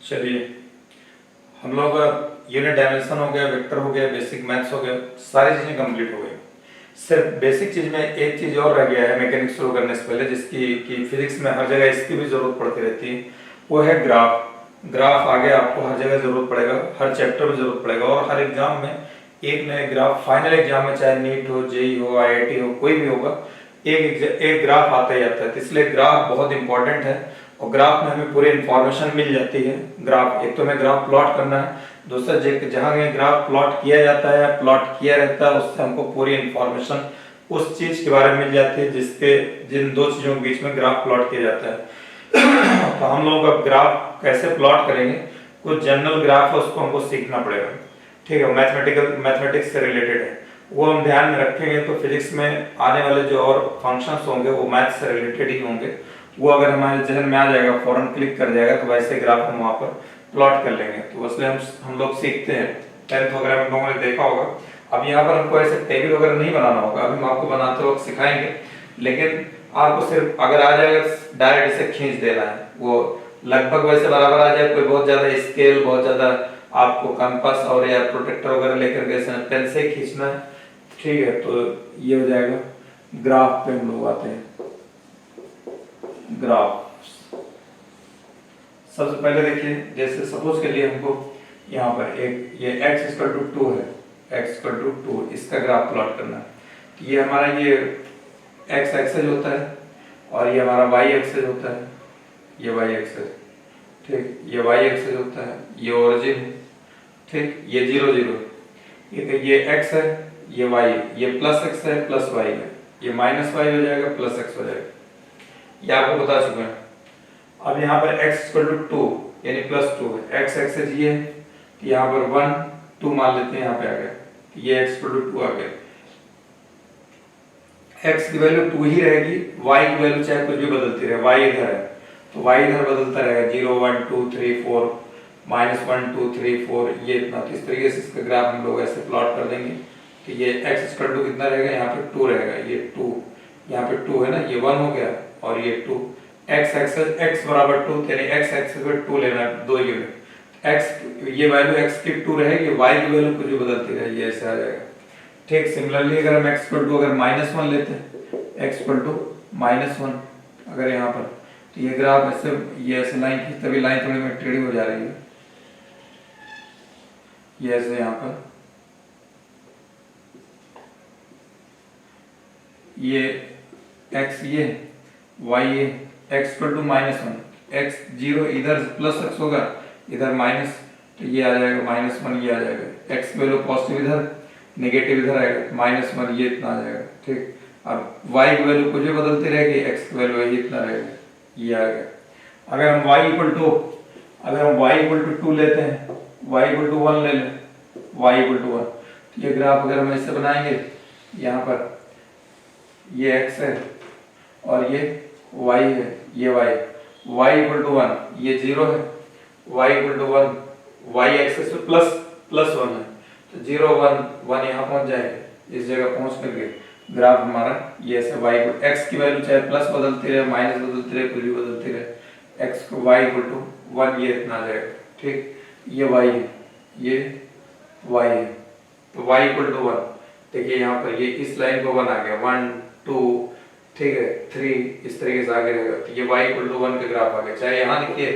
चलिए, हम लोग यूनिट डायमेंशन हो गया, वेक्टर हो गया, बेसिक मैथ्स हो गया, सारी चीज़ें कंप्लीट हो गई। सिर्फ बेसिक चीज़ में एक चीज़ और रह गया है मैकेनिक्स शुरू करने से पहले, जिसकी कि फिजिक्स में हर जगह इसकी भी ज़रूरत पड़ती रहती है। वो है ग्राफ। ग्राफ आगे आपको हर जगह ज़रूरत पड़ेगा, हर चैप्टर में ज़रूरत पड़ेगा, और हर एग्जाम में एक नए ग्राफ, फाइनल एग्जाम में चाहे नीट हो, जेई हो, आईआईटी हो, कोई भी होगा, एक ग्राफ आता ही आता है। तो इसलिए ग्राफ बहुत इंपॉर्टेंट है, और ग्राफ में हमें पूरी इंफॉर्मेशन मिल जाती है। ग्राफ, एक तो हमें ग्राफ प्लॉट करना है, दूसरा जहाँ ग्राफ प्लॉट किया जाता है, प्लॉट किया रहता है, उससे हमको पूरी इंफॉर्मेशन उस चीज के बारे में मिल जाती है जिन दो चीजों के बीच में ग्राफ प्लॉट किया जाता है। तो हम लोग अब ग्राफ कैसे प्लॉट करेंगे, कुछ जनरल ग्राफ है, उसको हमको सीखना पड़ेगा। ठीक है, मैथमेटिक्स से रिलेटेड है, वो हम ध्यान में रखेंगे तो फिजिक्स में आने वाले जो और फंक्शंस होंगे वो मैथ से रिलेटेड ही होंगे। वो अगर हमारे जहन में आ जाएगा, फौरन क्लिक कर जाएगा, तो वैसे ग्राफ हम वहाँ पर प्लॉट कर लेंगे। तो इसलिए हम लोग सीखते हैं। 10th वगैरह में लोगों ने देखा होगा। अब यहाँ पर हमको ऐसे टेबल वगैरह नहीं बनाना होगा, अभी हम आपको बनाते वक्त सिखाएंगे, लेकिन आपको सिर्फ अगर आ जाएगा डायरेक्ट इसे खींच देना है, वो लगभग वैसे बराबर आ जाए। कोई बहुत ज्यादा स्केल, बहुत ज्यादा आपको कंपास और या प्रोटेक्टर वगैरह लेकर के पेन से खींचना है, ठीक है। तो ये हो जाएगा। ग्राफ पे हम लोग आते हैं। ग्राफ सबसे पहले देखिए, जैसे सपोज के लिए हमको यहाँ पर एक ये x इक्वल टू 2 है, x इक्वल टू 2, इसका ग्राफ प्लॉट करना है। ये हमारा ये x एक्सेस होता है, और ये हमारा y एक्सेस होता है, ये y एक्सेस, ठीक, ये y एक्सेस होता है, ये ओरिजिन है, ठीक, ये 0 0, ये x है, ये y है, ये प्लस x है, प्लस y है, ये माइनस y हो जाएगा, प्लस x हो जाएगा। ये आपको बता चुके हैं। अब यहाँ पर x इक्वल टू 2 यानी प्लस 2 है, x एक्सेस ये है, तो यहाँ पर 1 2 मान लेते हैं, यहाँ पे आ गया, तो ये x इक्वल टू 2 आ गया। x की वैल्यू 2 ही रहेगी, y की वैल्यू चाहे कुछ भी बदलती रहे, y इधर है तो y इधर बदलता रहेगा, 0 1 2 3 4 -1 2 3 4, ये इतना। तो इस तरीके से इसका ग्राफ हम लोग ऐसे प्लॉट कर देंगे कि ये x इक्वल टू कितना रहेगा, यहाँ पे 2 रहेगा, ये 2, यहाँ पे 2 है ना, ये 1 हो गया, और ये 2, x एक्सेस x बराबर 2, यानी x एक्सेस पे 2 लेना है, 2 यूनिट। x, ये वैल्यू x की 2 रहेगी, y की वैल्यू कुछ भी बदलती रहेगी, ये ऐसे आ जाएगा। ठीक, सिमिलरली अगर हम x इक्वल टू अगर -1 लेते हैं, x इक्वल टू -1 अगर यहाँ पर, तो ये ग्राफ ऐसे, ये ऐसे लाइन की, तभी लाइन थोड़ी में टेढ़ी हो जा रही है, ये ऐसे यहाँ पर, ये x ये y ये, x इक्वल टू -1, x 0 इधर प्लस x होगा, इधर माइनस, तो ये आ जाएगा -1, ये आ जाएगा। x की वैल्यू पॉजिटिव इधर, नेगेटिव इधर आएगा, -1, ये इतना आ जाएगा, ठीक। अब y की वैल्यू कुछ भी बदलती रहेगी, x की वैल्यू यही इतना रहेगा, ये आ गया। अगर हम y इक्वल टू 2 लेते हैं, y इक्वल टू 1 ले लें, y इक्वल टू 1, तो ये ग्राफ अगर हम ऐसे बनाएंगे, यहाँ पर ये x है और ये y है, ये y इक्वल टू 1, ये 0 है, y equal to 1, y axis पे प्लस 1 है, तो 0 1 1 यहाँ पहुंच जाएगा, इस जगह पहुंच करके ग्राफ हमारा ये ऐसे y को, x की वैल्यू चाहे प्लस बदलती रहे, माइनस बदलती रहे, कुछ भी बदलती रहे, x को y इक्वल टू 1, ये इतना आ जाएगा, ठीक। ये y है, ये y है, तो y इक्वल टू 1, देखिए यहाँ पर ये इस लाइन को 1 आ गया, 1 2, ठीक है, 3, इस तरीके से आगे रहेगा, तो ये y इक्वल टू 1 का ग्राफ आ गया। चाहे यहाँ देखिए,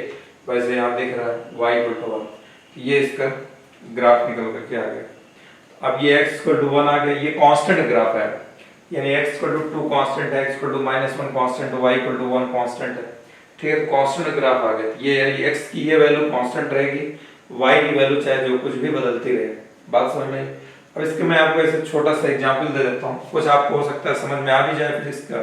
वैसे यहाँ दिख रहा है y इक्वल टू 1, तो ये इसका ग्राफ निकल करके आ गया। अब ये x इक्वल टू 1 आ गया, ये कांस्टेंट ग्राफ है, यानी x इक्वल टू 2 कांस्टेंट है, x इक्वल टू -1 कांस्टेंट है, y इक्वल टू 1 कांस्टेंट है, ठीक है। कांस्टेंट ग्राफ आ गया, ये यानी x की ये वैल्यू कांस्टेंट रहेगी, y की वैल्यू चाहे जो कुछ भी बदलती रहे। बात समझ में आई? अब इसके मैं आपको ऐसे छोटा सा एग्जांपल दे देता हूँ, कुछ आपको हो सकता है समझ में आ भी जाए फिजिक्स का,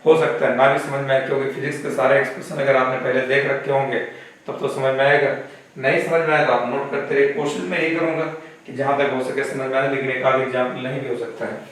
हो सकता है ना भी समझ में आए, क्योंकि फिजिक्स के सारे एक्सप्रेशन अगर आपने पहले देख रखे होंगे तब तो समझ में आएगा, नहीं समझ में आए तो आप नोट करते रहिए। कोशिश मैं यही करूंगा कि जहां तक हो सके समझ में आए, लेकिन एक आध एग्जाम्पल नहीं भी हो सकता है।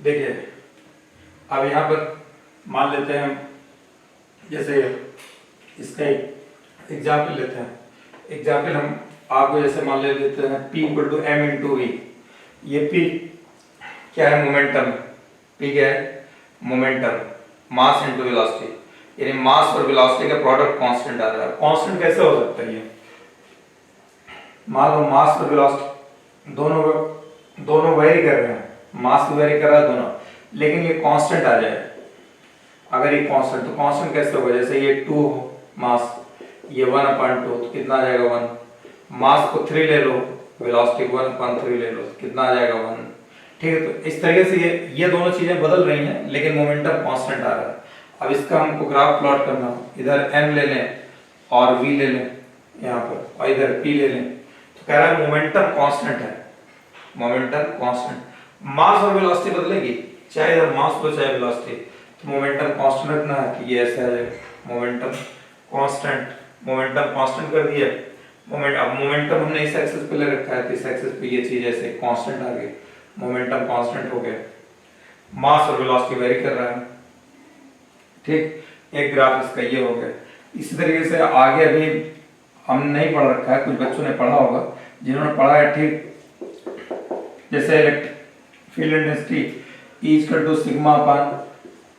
देखिए अब यहाँ पर मान लेते हैं जैसे इसका एक एग्जाम्पल लेते हैं। एग्जाम्पल हम आपको जैसे मान लेते हैं P equal to M into V. ये P क्या है? मोमेंटम। P क्या है? मोमेंटम। मास इंटू वेलोसिटी, यानी मास और वेलोसिटी का प्रोडक्ट कांस्टेंट आ रहा है। कांस्टेंट कैसे हो सकता है? ये मान लो मास और वेलोसिटी दोनों वेरी कर रहे हैं, मास भी वेरी कर रहा है दोनों, लेकिन ये कांस्टेंट आ जाए। अगर ये कांस्टेंट, तो कांस्टेंट कैसे होगा? जैसे ये 2 मास, ये 1/2, तो कितना आ जाएगा? 1। मास को 3 ले लो, वेलोसिटी को 1/3 ले लो, कितना आ जाएगा? 1। ठीक है, तो इस तरीके से ये दोनों चीजें बदल रही हैं, लेकिन मोमेंटम कांस्टेंट आ रहा है। अब इसका हमको ग्राफ प्लॉट करना हो, इधर m ले लें और v ले लें यहाँ पर, और इधर p ले लें, तो कह रहा है मोमेंटम कांस्टेंट है। मोमेंटम कांस्टेंट, मास और वेलोसिटी बदलेगी, चाहे इधर मास हो चाहे वेलोसिटी, तो मोमेंटम कांस्टेंट रखना है कि ये ऐसे आ जाएगा मोमेंटम कांस्टेंट। मोमेंटम कांस्टेंट कर दिया। अब मोमेंटम हमने इस एक्सिस पे ले रखा है, तो इस एक्सिस पे ये चीज ऐसे कांस्टेंट आ गई, मोमेंटम कांस्टेंट हो गया। मास और वेलोसिटी वेरी कर रहा है। ठीक, एक ग्राफ इसका ये हो गया। इसी तरीके से आगे अभी हमने नहीं पढ़ रखा है, कुछ बच्चों ने पढ़ा होगा, जिन्होंने पढ़ा है। ठीक, जैसे electric field intensity E equal to sigma upon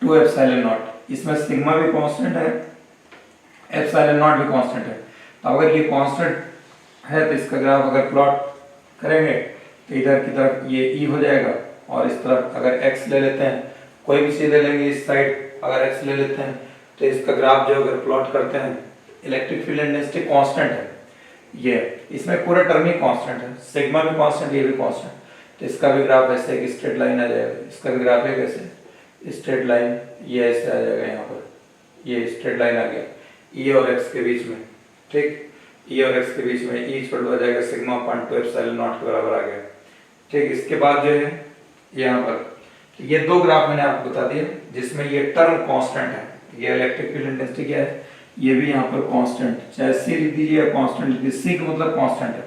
2 epsilon naught. इसमें सिग्मा भी कांस्टेंट है, एप्सिलॉन नॉट भी कांस्टेंट है। तो अगर ये कांस्टेंट है तो इसका ग्राफ अगर प्लॉट करेंगे तो इधर की तरफ ये E हो जाएगा, और इस तरफ अगर x ले लेते हैं, कोई भी चीज ले लेंगे इस साइड, अगर x ले लेते हैं तो इसका ग्राफ जो अगर प्लॉट करते हैं, इलेक्ट्रिक फील्ड इंटेंसिटी कांस्टेंट है, ये इसमें पूरा टर्म ही कांस्टेंट है, सिग्मा भी कांस्टेंट, ये भी कांस्टेंट, तो इसका भी ग्राफ ऐसे एक स्ट्रेट लाइन आ जाएगा। इसका भी ग्राफ है कैसे? स्ट्रेट लाइन, ये ऐसे आ जाएगा, यहाँ पर ये स्ट्रेट लाइन आ गया E और x के बीच में। ठीक, E और x के बीच में E इक्वल टू आ जाएगा सिग्मा अपान 2 एप्सिलॉन नॉट के बराबर आ गया। ठीक, इसके बाद जो है यहाँ पर ये दो ग्राफ मैंने आपको बता दिया, जिसमें ये टर्म कांस्टेंट है। ये इलेक्ट्रिक फील्ड इंटेंसिटी क्या है? ये भी यहाँ पर कांस्टेंट, चाहे C लिख दीजिए या कांस्टेंट लिख दीजिए, C का मतलब कांस्टेंट है।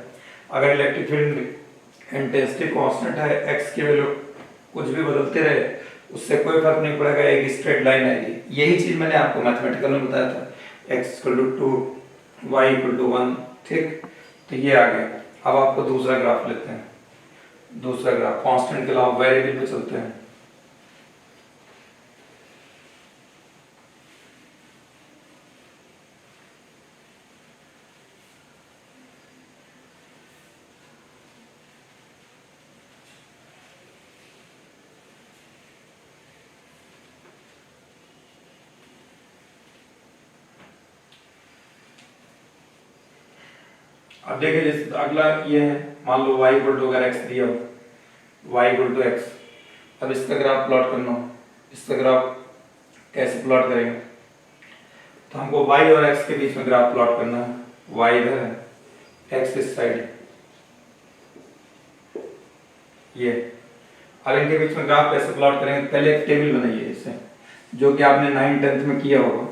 अगर इलेक्ट्रिक फील्ड इंटेंसिटी कांस्टेंट है, x की वैल्यू कुछ भी बदलते रहे, उससे कोई फर्क नहीं पड़ेगा, एक स्ट्रेट लाइन आएगी। यही चीज मैंने आपको मैथमेटिकल में बताया था, x equal to 2, y equal to 1। ठीक, तो ये आ गया। अब आपको दूसरा ग्राफ लेते हैं। दूसरा ग्राफ कांस्टेंट के अलावा वेरिएबल पे चलते हैं। अब देखिए, जैसे अगला ये है, मान लो y इक्वल टू अगर x दिया हो, y इक्वल टू x। अब इसका ग्राफ प्लॉट करना हो, इसका ग्राफ कैसे प्लॉट करेंगे? तो हमको y और x के बीच में ग्राफ प्लॉट करना है। y इधर है, x इस साइड, ये। अब इनके बीच में ग्राफ कैसे प्लॉट करेंगे? पहले एक टेबल बनाइए इसे, जो कि आपने 9th 10th में किया होगा।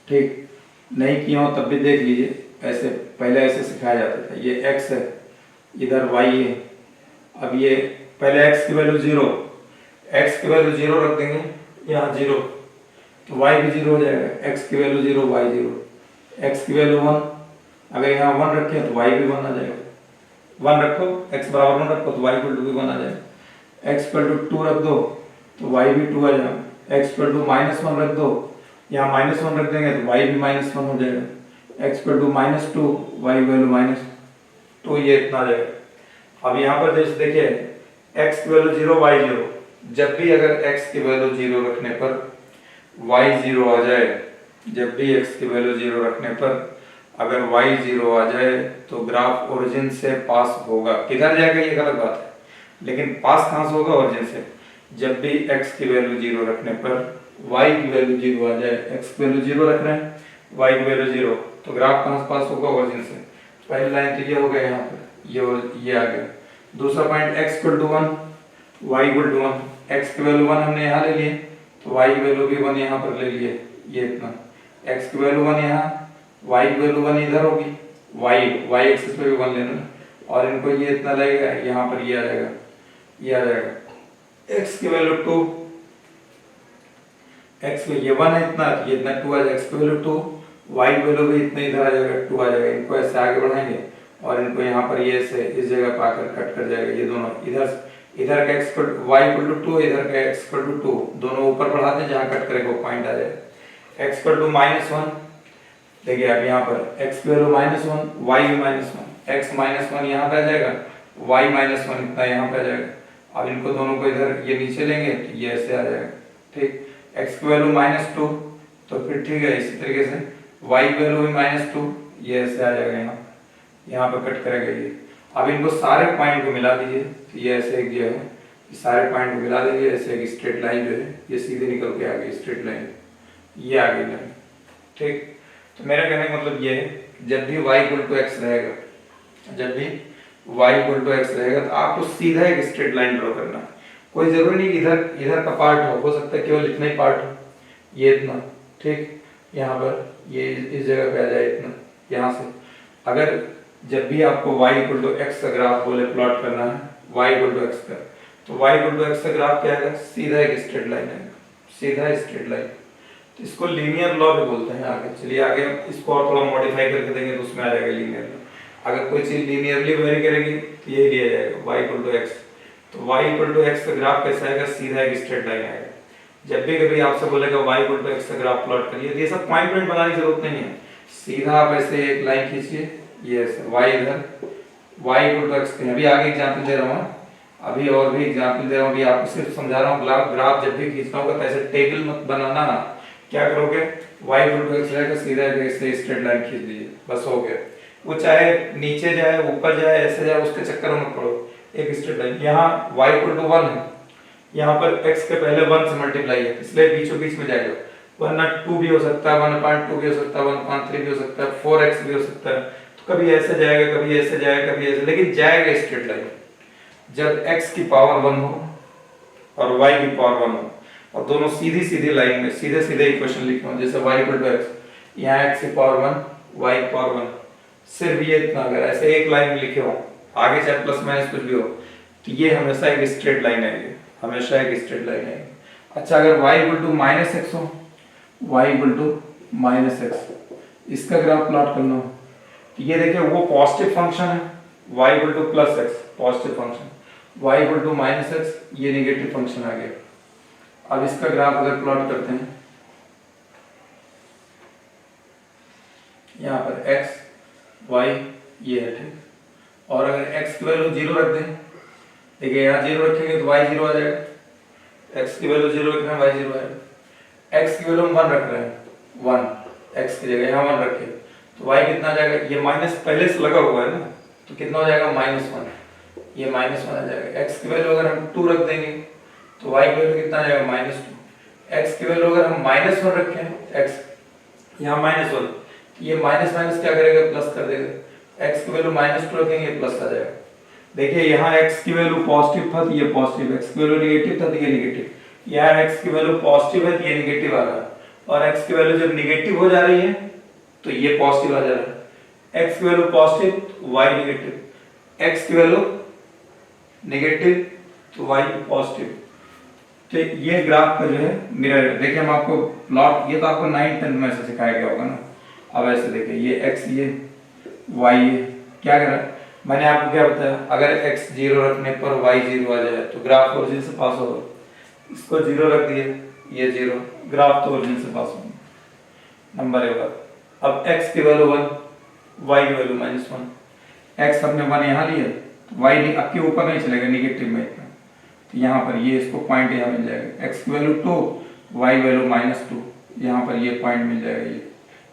ठीक, नहीं किया हो तब भी देख लीजिए, ऐसे पहले ऐसे सिखाया जाता था। ये x है, इधर y है। अब ये पहले x की वैल्यू 0, x की वैल्यू 0 रख देंगे, यहाँ 0, तो y भी 0 हो जाएगा। x की वैल्यू 0, y 0, x की वैल्यू 1, अगर यहाँ 1 रखें तो y भी 1 आ जाएगा। 1 रखो, x बराबर 1 रखो तो y इक्वल टू भी 1 आ जाएगा। x इक्वल टू 2 रख दो तो y भी 2 आ जाएगा। x इक्वल टू -1 रख दो, यहाँ -1 रख देंगे तो y भी -1 हो जाएगा। x equal to -2, y value -2, ये इतना आ जाएगा। अब यहाँ पर जैसे देखिए, x की वैल्यू 0, y 0, जब भी अगर x की वैल्यू 0 रखने पर y 0 आ जाए, जब भी x की वैल्यू 0 रखने पर अगर y 0 आ जाए तो ग्राफ ओरिजिन से पास होगा। किधर जाएगा ये गलत बात है, लेकिन पास कहाँ से होगा? ओरिजिन से। जब भी x की वैल्यू 0 रखने पर y की वैल्यू 0 आ जाए, x की वैल्यू 0 रख रहे हैं, y की वैल्यू 0, तो ग्राफ कहाँ से पास होगा? ओरिजिन से। पहली लाइन तो ये हो गया, यहाँ पर ये आ गया। दूसरा point x equal to 1, y equal to 1, x की वैल्यू 1 हमने यहाँ ले लिए, तो y की वैल्यू भी 1 यहाँ पर ले लिए, ये इतना। x की वैल्यू 1 यहाँ, y की वैल्यू 1 इधर होगी, y एक्सिस पे भी 1 लेना, और इनको ये इतना लगेगा, यहाँ पर ये आ जाएगा, ये आ जाएगा। x की वैल्यू 2, x में ये 1 है इतना, ये इतना 2 आ जाएगा, x की वैल्यू 2, y की वैल्यू भी इतना इधर आ जाएगा 2 आ जाएगा। इनको ऐसे आगे बढ़ाएंगे और इनको यहाँ पर ये ऐसे इस जगह पाकर कट कर जाएगा। ये दोनों इधर का x y इक्वल टू 2, इधर का x इक्वल टू 2, दोनों ऊपर बढ़ाते हैं, जहाँ कट करेगा वो पॉइंट आ जाएगा। x इक्वल टू -1, देखिए अब यहाँ पर x की वैल्यू -1, y भी -1, x -1 यहाँ पे आ जाएगा, y -1 इतना यहाँ पे आ जाएगा। अब इनको दोनों को इधर ये नीचे लेंगे तो ये ऐसे आ जाएगा, ठीक। x की वैल्यू -2, तो फिर ठीक है इसी तरीके से y की वैल्यू भी -2, ये ऐसे आ जाएगा, यहाँ पे कट करेगा ये। अब इनको सारे पॉइंट को मिला दीजिए, तो ये ऐसे एक जो है सारे पॉइंट को मिला देंगे, ऐसे एक स्ट्रेट लाइन जो है ये सीधे निकल के आ गई स्ट्रेट लाइन, ये आ गई लाइन, ठीक। तो मेरा कहने का मतलब ये है, जब भी y इक्वल टू x रहेगा, जब भी y इक्वल टू x रहेगा तो आपको सीधा एक स्ट्रेट लाइन ड्रॉ करना है। कोई जरूरी नहीं इधर का पार्ट हो सकता है केवल इतना ही पार्ट हो, ये इतना, ठीक। यहाँ पर ये इस जगह पे आ जाए इतना, यहाँ से अगर जब भी आपको y इक्वल टू x का ग्राफ बोले प्लॉट करना है, y इक्वल टू x का, तो y इक्वल टू x का ग्राफ क्या आएगा, सीधा एक स्ट्रेट लाइन आएगा, सीधा स्ट्रेट लाइन। तो इसको लीनियर लॉ भी बोलते हैं। आगे चलिए, आगे इसको और थोड़ा मॉडिफाई करके देंगे तो उसमें आ जाएगा लीनियर लॉ। अगर कोई चीज लीनियरली वेरी करेगी तो ये लिया जाएगा y इक्वल टू x। तो y इक्वल टू x का ग्राफ कैसा आएगा, सीधा एक स्ट्रेट लाइन आएगा। जब भी कभी आपसे बोलेगा y इक्वल टू x का ग्राफ प्लॉट करिए, तो ये सब पॉइंट बनाने की जरूरत नहीं है, सीधा आप ऐसे एक लाइन खींचिए, ये ऐसे y इधर y इक्वल टू x। अभी आगे एग्जांपल दे रहा हूँ, अभी और भी एग्जांपल दे रहा हूँ, अभी आपको सिर्फ समझा रहा हूँ। ग्राफ जब भी खींचना होगा तो ऐसे टेबल मत बनाना ना, क्या करोगे, y इक्वल टू x रहेगा, सीधा ऐसे स्ट्रेट लाइन खींच दीजिए, बस हो गया। वो चाहे नीचे जाए ऊपर जाए ऐसे जाए उसके चक्कर में मत पड़ो, एक स्ट्रेट लाइन। यहाँ y इक्वल टू 1 है, यहाँ पर x के पहले 1 से मल्टीप्लाई है, इसलिए बीचों बीच में जाएगा, वरना 2 भी हो सकता है, 1.2 भी हो सकता है, 1.3 भी हो सकता है, 4x भी हो सकता है। तो कभी ऐसे जाएगा, कभी ऐसे जाएगा, कभी ऐसे, लेकिन जाएगा स्ट्रेट लाइन। जब x की पावर 1 हो और y की पावर 1 हो और दोनों सीधी सीधी लाइन में सीधे सीधे इक्वेशन लिखे हो, जैसे y इक्वल टू x, यहाँ x की पावर 1, y की पावर 1, सिर्फ ये इतना अगर ऐसे एक लाइन में लिखे हो, आगे चाहे प्लस माइनस कुछ भी हो, तो ये हमेशा एक स्ट्रेट लाइन आएगी, हमेशा एक स्ट्रेट लाइन आएगी। अच्छा, अगर y इक्वल टू -x हो, y इक्वल टू -x, इसका ग्राफ प्लॉट करना हो, तो ये देखिए वो पॉजिटिव फंक्शन है, y equal to +x positive function, y equal to -x ये नेगेटिव फंक्शन आ गया। अब इसका ग्राफ अगर प्लॉट करते हैं, यहाँ पर x y ये है, ठीक। और अगर x की वैल्यू 0 रख दें, देखिए यहाँ 0 रखेंगे तो y 0 आ जाएगा, x की वैल्यू 0 रख रहे हैं y 0 आएगा। x की वैल्यू हम 1 रख रहे हैं, 1 x की जगह यहाँ 1 रखे तो y कितना आ जाएगा, ये माइनस पहले से लगा हुआ है ना, तो कितना हो जाएगा -1, ये -1 आ जाएगा। x की वैल्यू अगर हम 2 रख देंगे तो y की वैल्यू कितना आ जाएगा, -2। x की वैल्यू अगर हम -1 रखें, x यहाँ -1, ये माइनस माइनस क्या करेगा, प्लस कर देगा। x की वैल्यू -2 रखेंगे, प्लस आ जाएगा। देखिए यहाँ x की वैल्यू पॉजिटिव था तो ये पॉजिटिव, x की वैल्यू नेगेटिव था तो ये नेगेटिव। यहाँ x की वैल्यू पॉजिटिव है तो ये नेगेटिव आ रहा है, और x की वैल्यू जब नेगेटिव हो जा रही है तो ये पॉजिटिव आ जा रहा है। x की वैल्यू पॉजिटिव तो y नेगेटिव, x की वैल्यू नेगेटिव तो y पॉजिटिव। तो ये ग्राफ का जो है मिरर है। देखिए हम आपको प्लॉट, ये तो आपको 9th-10th में ऐसे सिखाया गया होगा ना। अब ऐसे देखिए ये x ये y ये क्या कर रहा है, मैंने आपको क्या बताया, अगर x 0 रखने पर y 0 आ जाए तो ग्राफ ओरिजिन से पास होगा। इसको 0 रख दिए, ये 0, ग्राफ तो ओरिजिन से पास होगा, नंबर 1 बात। अब x की वैल्यू 1, y की वैल्यू -1, x हमने 1 यहाँ लिया तो y आपके ऊपर नहीं चलेगा, नेगेटिव में इतना, तो यहाँ पर ये इसको पॉइंट यहाँ मिल जाएगा। x की वैल्यू 2, y वैल्यू -2, यहाँ पर ये पॉइंट मिल जाएगा ये,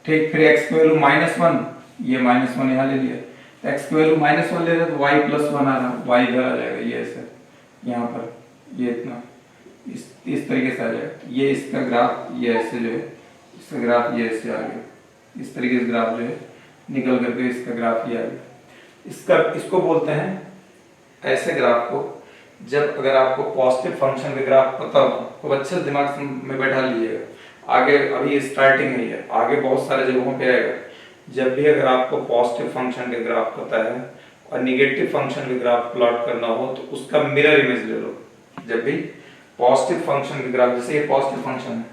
ठीक। फिर x की वैल्यू -1, ये -1 यहाँ ले लिया, x की वैल्यू -1 ले रहे तो y +1 आ रहा, y इधर आ जाएगा, ये ऐसे यहाँ पर ये इतना इस तरीके से आ जाएगा। ये इसका ग्राफ ये ऐसे जो है, इसका ग्राफ ये ऐसे आ गया, इस तरीके से ग्राफ जो है निकल करके इसका ग्राफ ये आ गया। इसको बोलते हैं ऐसे ग्राफ को, जब अगर आपको पॉजिटिव फंक्शन का ग्राफ पता हो तो अच्छे से दिमाग में बैठा लीजिएगा। आगे अभी स्टार्टिंग है ये, आगे बहुत सारे जगहों पे आएगा। जब भी अगर आपको पॉजिटिव फंक्शन का ग्राफ पता है और निगेटिव फंक्शन का ग्राफ प्लॉट करना हो तो उसका मिरर इमेज ले लो। जब भी पॉजिटिव फंक्शन का ग्राफ, जैसे ये पॉजिटिव फंक्शन है,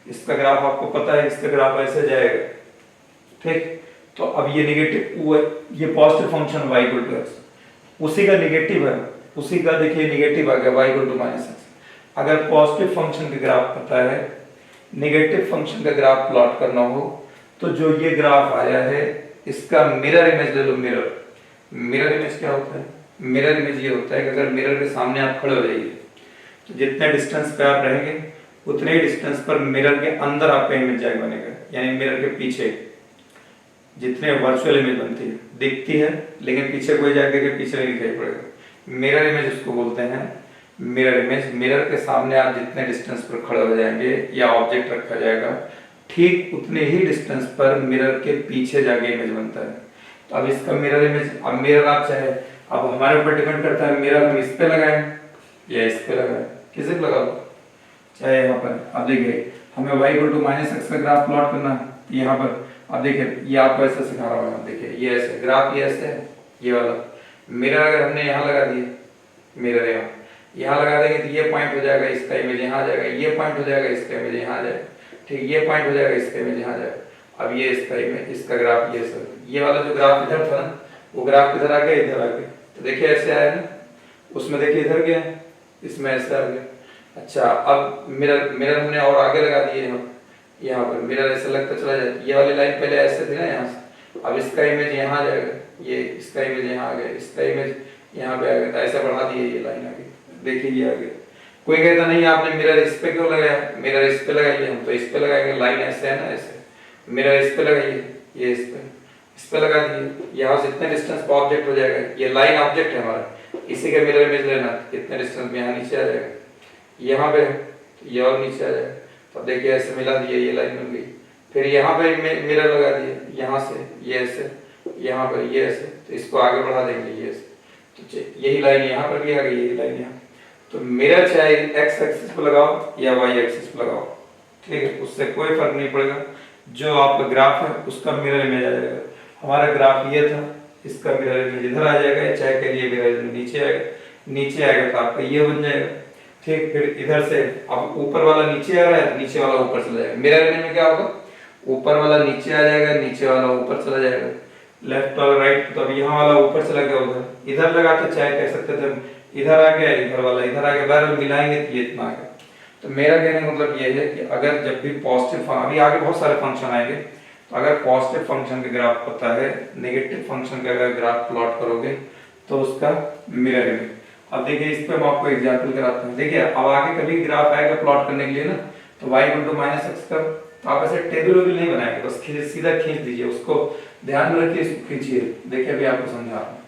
इसका ग्राफ आपको पता है, इसका ग्राफ ऐसे जाएगा, ठीक। तो अब ये नेगेटिव, ये positive function y equal to x, उसी का नेगेटिव है, उसी का देखिए नेगेटिव आ गया y equal to minus x. अगर पॉजिटिव फंक्शन का ग्राफ पता है, नेगेटिव फंक्शन का ग्राफ प्लॉट करना हो, तो जो ये ग्राफ आया है इसका मिरर इमेज ले लो। मिरर इमेज क्या होता है? मिरर इमेज ये होता है कि अगर मिरर के सामने आप खड़े हो जाइए तो जितने डिस्टेंस पे आप रहेंगे उतने ही डिस्टेंस पर मिरर के अंदर आपका इमेज जाएगा बनेगा, यानी मिरर के पीछे जितने वर्चुअल इमेज बनती है, दिखती है लेकिन पीछे कोई जाके के पीछे नहीं दिखाई पड़ेगा। मिरर इमेज उसको बोलते हैं, मिरर इमेज। मिरर के सामने आप जितने डिस्टेंस पर खड़े हो जाएंगे या ऑब्जेक्ट रखा जाएगा, ठीक उतने ही डिस्टेंस पर मिरर के पीछे जाके इमेज बनता है। तो अब इसका मिरर इमेज, अब मिरर आप चाहे, अब हमारे ऊपर डिपेंड करता है मिरर हम इस पे लगाएं या इस पे लगाएं, किसी पे लगा लो, चाहे यहाँ पर। अब देखिए हमें y equal to minus x का ग्राफ प्लॉट करना है, यहाँ पर अब देखिए ये आपको ऐसा सिखा रहा हूँ। देखिए ये ऐसे ग्राफ, ये ऐसे है, ये वाला मिरर अगर हमने यहाँ लगा दिए, मिरर यहाँ लगा देंगे तो ये पॉइंट हो जाएगा, इसका इमेज यहाँ आ जाएगा, ये पॉइंट हो जाएगा, इसका इमेज यहाँ आ जाएगा, ठीक, ये पॉइंट हो जाएगा, इसका इमेज यहाँ आ जाएगा। अब ये इसका इमेज, इसका ग्राफ, ये सर ये वाला जो ग्राफ इधर था ना, वो ग्राफ किधर आ गया, इधर आ गया। तो देखिए ऐसे आया ना, उसमें देखिए इधर गया, इसमें ऐसे आ गया। अच्छा अब मिरर हमने और आगे लगा दिए, यहाँ पर मिरर ऐसे लगता चला जाए, ये वाली लाइन पहले ऐसे थी ना यहाँ से, अब इसका इमेज यहाँ आ जाएगा, ये इसका इमेज यहाँ आ गया, इसका इमेज यहाँ पे आ गया, तो ऐसा बढ़ा दिए ये लाइन आगे, देखिए ये आ गया। कोई कहता नहीं आपने मिरर इस पे क्यों लगाया, मिरर इस पे लगाइए, हम तो इस पे लगाएंगे, लाइन ऐसे है ना, ऐसे मिरर इस पे लगाइए, ये इस पे लगा दिए, यहाँ से इतने डिस्टेंस पर ऑब्जेक्ट हो जाएगा, ये लाइन ऑब्जेक्ट है हमारा, इसी का मिरर इमेज लेना, कितने डिस्टेंस में यहाँ नीचे आ जाएगा, यहाँ पे ये और नीचे आ जाएगा। तो देखिए ऐसे मिला दिए, ये लाइन बन गई। फिर यहाँ पे मिरर लगा दिए, यहाँ से ये ऐसे, यहाँ पर ये ऐसे, तो इसको आगे बढ़ा देंगे ये ऐसे, तो यही लाइन यहाँ पर भी आ गई, यही लाइन यहाँ। तो मिरर चाहे एक्स एक्सिस पे लगाओ या वाई एक्सिस पे लगाओ, ठीक है, उससे कोई फर्क नहीं पड़ेगा, जो आपका ग्राफ है उसका मिरर इमेज आ जाएगा। हमारा ग्राफ ये था, इसका मिरर इमेज इधर आ जाएगा, चाहे करिए मिरर इमेज नीचे आएगा, नीचे आएगा तो आपका ये बन जाएगा, ठीक। फिर इधर से अब ऊपर वाला नीचे आ रहा है, नीचे वाला ऊपर चला जाएगा। मिरर इमेज में क्या होगा, ऊपर वाला नीचे आ जाएगा, नीचे वाला ऊपर चला जाएगा, लेफ्ट और राइट। तो अब यहाँ वाला ऊपर चला गया, उधर इधर लगाते चाहे कह सकते थे इधर आ गया, इधर वाला इधर आ गया, बहरहाल मिलाएंगे तो ये इतना आ गया। तो मेरा कहने का मतलब ये है कि अगर जब भी पॉजिटिव, अभी आगे बहुत सारे फंक्शन आएंगे, तो अगर पॉजिटिव फंक्शन का ग्राफ पता है, नेगेटिव फंक्शन का अगर ग्राफ प्लॉट करोगे तो उसका मिरर इमेज। अब देखिए इस पे हम आपको एग्जांपल कराते हैं। देखिए अब आगे कभी ग्राफ आएगा प्लॉट करने के लिए ना, तो y equal to minus x का, तो आप ऐसे टेबल भी नहीं बनाएंगे, बस सीधा खींच दीजिए, उसको ध्यान में रखिए, इसको खींचिए। देखिए अभी आपको समझा रहा हूं।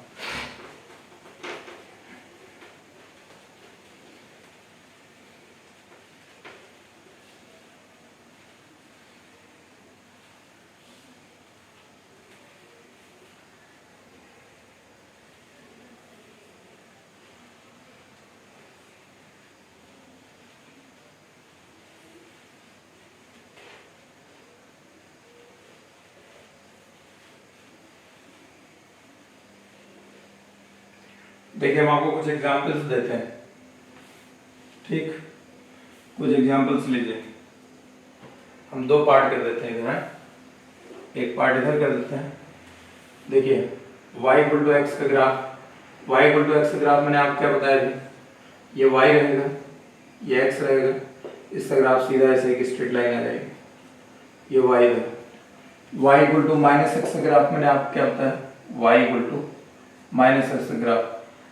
देखिए हम आपको कुछ एग्जांपल्स देते हैं, ठीक, कुछ एग्जांपल्स लीजिए। हम दो पार्ट कर देते हैं इधर, एक पार्ट इधर कर देते हैं। देखिए y इक्वल टू एक्स का graph, y equal to x का ग्राफ मैंने आपको क्या बताया थी, ये y रहेगा, ये x रहेगा, इसका ग्राफ सीधा ऐसे एक स्ट्रेट लाइन आ जाएगी, ये y है। y equal to minus x का ग्राफ मैंने आपको क्या बताया, y equal to minus x का ग्राफ,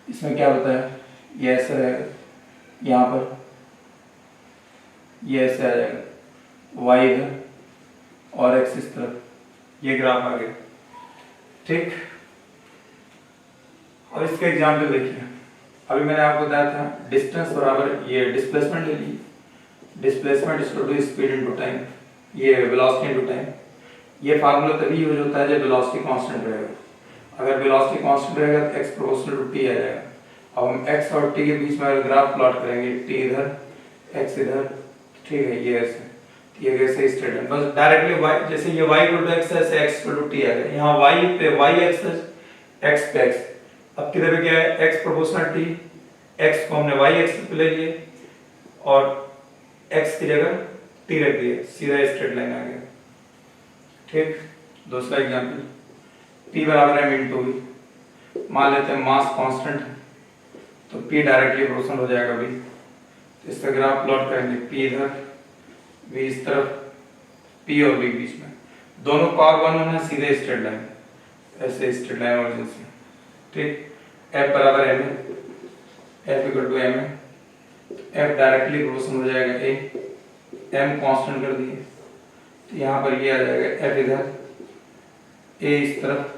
इसमें क्या बताया, ये ऐसे रहेगा, यहाँ पर ये ऐसे आ जाएगा, y इधर और x इस तरफ, ये ग्राफ आ गया, ठीक। अब इसका एग्जाम्पल देखिए। अभी मैंने आपको बताया था डिस्टेंस बराबर ये डिस्प्लेसमेंट ले लीजिए, displacement is to speed into time, ये वेलोसिटी इनटू टाइम। ये फार्मूला तभी यूज होता है जब वेलोसिटी कांस्टेंट रहेगा। अगर वेलोसिटी कांस्टेंट रहेगा तो x प्रोपोर्शनल टू t आ जाएगा। अब हम x और t के बीच में अगर ग्राफ प्लॉट करेंगे, t इधर x इधर, ठीक है, ये ऐसे, ये कैसे स्ट्रेट है, बस डायरेक्टली y, जैसे ये y इक्वल टू x है, ऐसे x इक्वल टू t आ गया। यहाँ y पे y x है, x पे x, अब किधर पे क्या है, x प्रोपोर्शनल t, x को हमने y एक्सिस पे ले लिए, और x की जगह t रख दिया, सीधा स्ट्रेट लाइन आ गया। ठीक, दूसरा एग्जाम्पल, p बराबर m इंटू वी। मान लेते हैं मास कांस्टेंट है तो p डायरेक्टली प्रोपोर्शनल हो जाएगा v। तो इसका ग्राफ प्लॉट करेंगे, p इधर v इस तरफ, p और v बीच में, दोनों पावर 1 है, सीधे स्ट्रेट लाइन, ऐसे स्ट्रेट लाइन ओरिजिन से। ठीक, f बराबर m है, f इक्वल टू m है, f डायरेक्टली प्रोपोर्शनल हो जाएगा a, m कांस्टेंट कर दिए तो यहाँ पर ये आ जाएगा f इधर, a इस तरफ,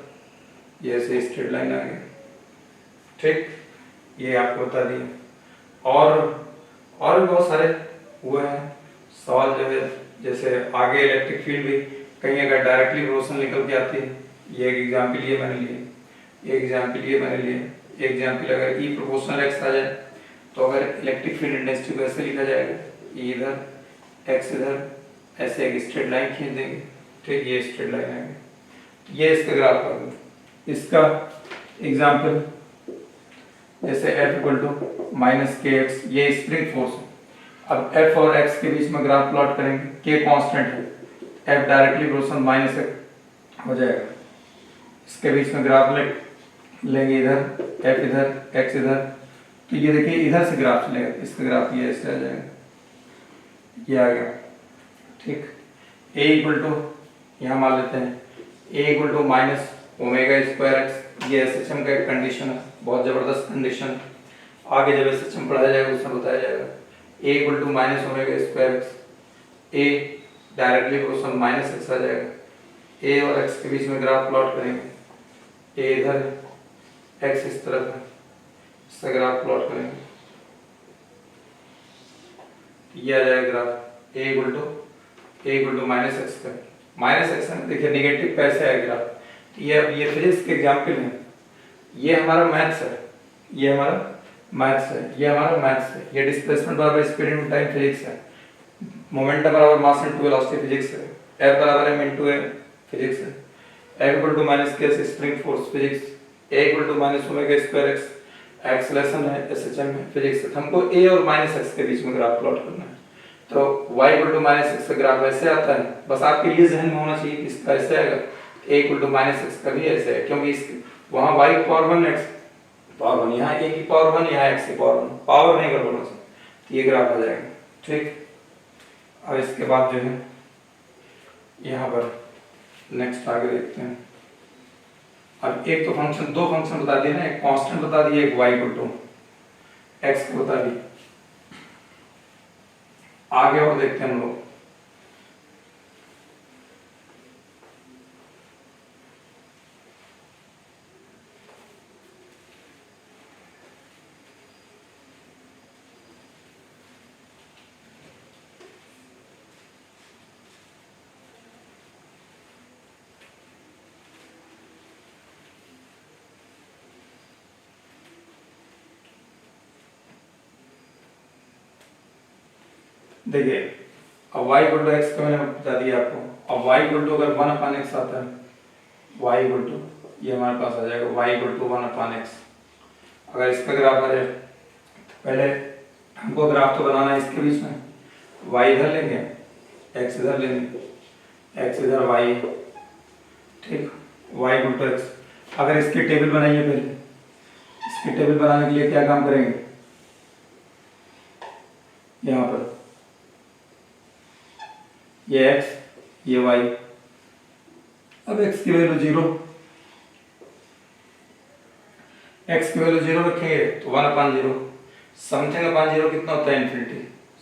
ये ऐसे स्ट्रेट लाइन आ गया। ठीक, ये आपको बता दिया। और भी बहुत सारे हुए हैं सवाल जो है, जैसे आगे इलेक्ट्रिक फील्ड भी कहीं अगर डायरेक्टली प्रोपोर्शनल निकल के आती है, ये एक एग्जाम्पल ये मैंने लिए, एक एग्जाम्पल ये मैंने लिए, एक एग्जाम्पल अगर E प्रोपोर्शनल x आ जाए तो अगर इलेक्ट्रिक फील्ड इंटेंसिटी को ऐसे लिखा जाएगा, E इधर x इधर, ऐसे एक स्ट्रेट लाइन खींच देंगे। ठीक, ये स्ट्रेट लाइन आएगी, ये इसका ग्राफ आ गया। इसका एग्जाम्पल जैसे F इक्वल टू माइनस के एक्स, ये स्प्रिंग फोर्स है। अब F और x के बीच में ग्राफ प्लॉट करेंगे, K कांस्टेंट है, F डायरेक्टली प्रोपोर्शनल माइनस हो जाएगा। इसके बीच में ग्राफ लेंगे, इधर F इधर, x इधर, तो ये देखिए इधर से ग्राफ चलेगा, इसका ग्राफ ये ऐसे आ जाएगा, ये आ गया। ठीक, A इक्वल टू, यहाँ मान लेते हैं A equal to minus omega square x, ये एसएचएम का एक कंडीशन है, बहुत जबरदस्त कंडीशन। आगे जब एसएचएम पढ़ाया जाएगा उसमें बताया जाएगा। A equal to minus omega square x, A directly proportional minus x आ जाएगा। A और x के बीच में ग्राफ प्लॉट करेंगे, A इधर, x इस तरफ है, इसका ग्राफ प्लॉट करेंगे, ये आ जाएगा graph A equal to minus x का, माइनस एक्स है, देखिए निगेटिव कैसे आएगा ग्राफ। ये फिजिक्स के एग्जाम्पल है, ये हमारा मैथ्स है, ये हमारा मैथ्स है, ये हमारा मैथ्स है, ये डिस्प्लेसमेंट बराबर स्पीड इनटू टाइम फिजिक्स है, मोमेंटम बराबर मास इनटू वेलोसिटी फिजिक्स है, F बराबर m इनटू a फिजिक्स है, F equal to minus k spring force physics, A equal to minus omega square x, acceleration है, SHM है, physics है। हमको A और माइनस x के बीच में ग्राफ प्लॉट करना है, तो y equal to minus x का ग्राफ ऐसे आता है, बस आपके लिए जहन में होना चाहिए कि इसका ऐसे आएगा, A equal to minus x का भी ऐसे है, क्योंकि इस वहाँ y की पावर 1 x पावर 1, यहाँ A की पावर 1, यहाँ x की पावर 1, पावर नहीं गड़बड़ से, तो ये ग्राफ आ जाएगा। ठीक, अब इसके बाद जो है यहाँ पर नेक्स्ट आगे देखते हैं। अब एक तो फंक्शन, दो फंक्शन बता दिए ना, एक कांस्टेंट बता दिए, एक y इक्वल टू x को बता दिए। आगे और देखते हैं हम लोग। देखिए अब y इक्वल टू एक्स का मैंने बता दिया आपको। अब y इक्वल टू अगर 1/x आता है, y इक्वल टू ये हमारे पास आ जाएगा y इक्वल टू 1/x। अगर इसका ग्राफ आ जाए, पहले हमको ग्राफ तो बनाना है इसके बीच में, y इधर लेंगे, x इधर लेंगे, x इधर y, ठीक, y इक्वल टू x। अगर इसकी टेबल बनाइए, पहले इसकी टेबल बनाने के लिए क्या काम करेंगे, यहाँ पर ये x ये y, अब x की वैल्यू 0, x की वैल्यू 0 रखेंगे तो 1/0, समथिंग अपॉन 0 कितना होता है, इन्फिनिटी,